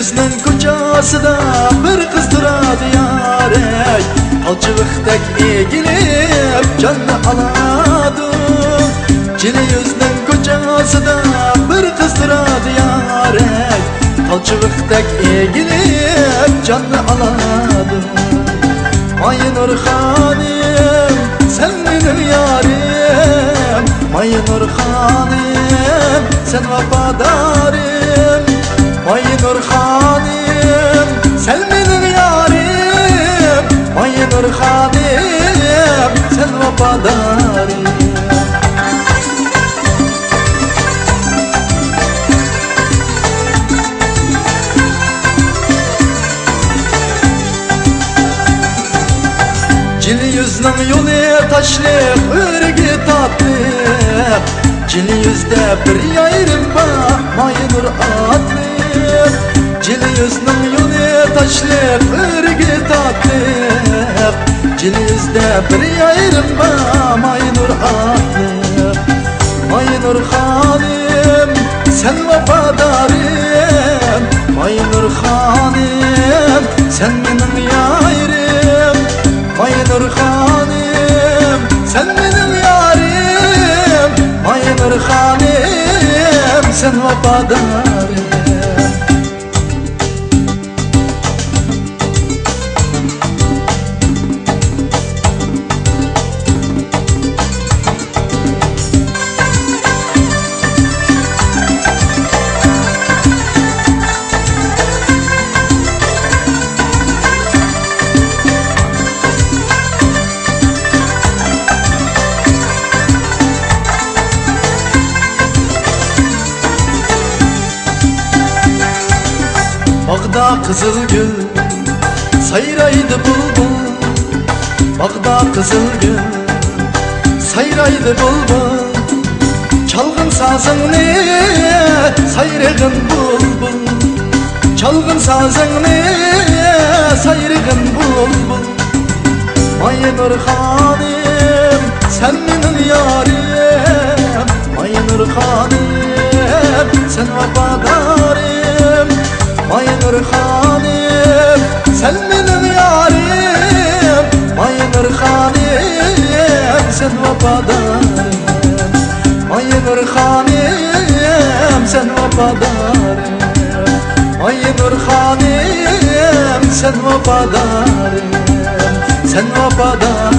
yüzünün koçasida bir kız turadi yarey, Alçıvıqdek egilip canını aladı. Cili yüzünün koçasida bir kız turadi yarey, Alçıvıqdek egilip canını aladı. Ay Nurxanim sen benim yarim, Ay Nurxanim sen vafadarim, Ay Nurxanim sen benim yarim, Ay Nurxanim sen vafadarim. Cili yüzünün yolu taşlık, örgü tatlı, Cili yüzde bir yayrım bakmayı nur atlı. Cili yüzünün yolu taşlık, örgü tatlı, Cili yüzde bir yayrım bakmayı nur atlı. Ay Nurxanim sen vafadarim, Ay Nurxanim sen benim yayrım, Ay Nurxanim sen benim yarim, Ay Nurxanim sen vafadarim. Bağda kızıl gül sayraydı bulbul, Bağda kızıl gül sayraydı bulbul. Çalgın sazın ne sayrığın bulbul, Çalgın sazın ne sayrığın bulbul. Ay Nurxanim sen benim yarim, Ay Nurxanim sen vafadarim, Ay Nurxanim sen benim yarim, Ay Nurxanim sen vafadarim, Ay Nurxanim sen vafadarim, Ay Nurxanim sen vafadarim, sen vafadarim.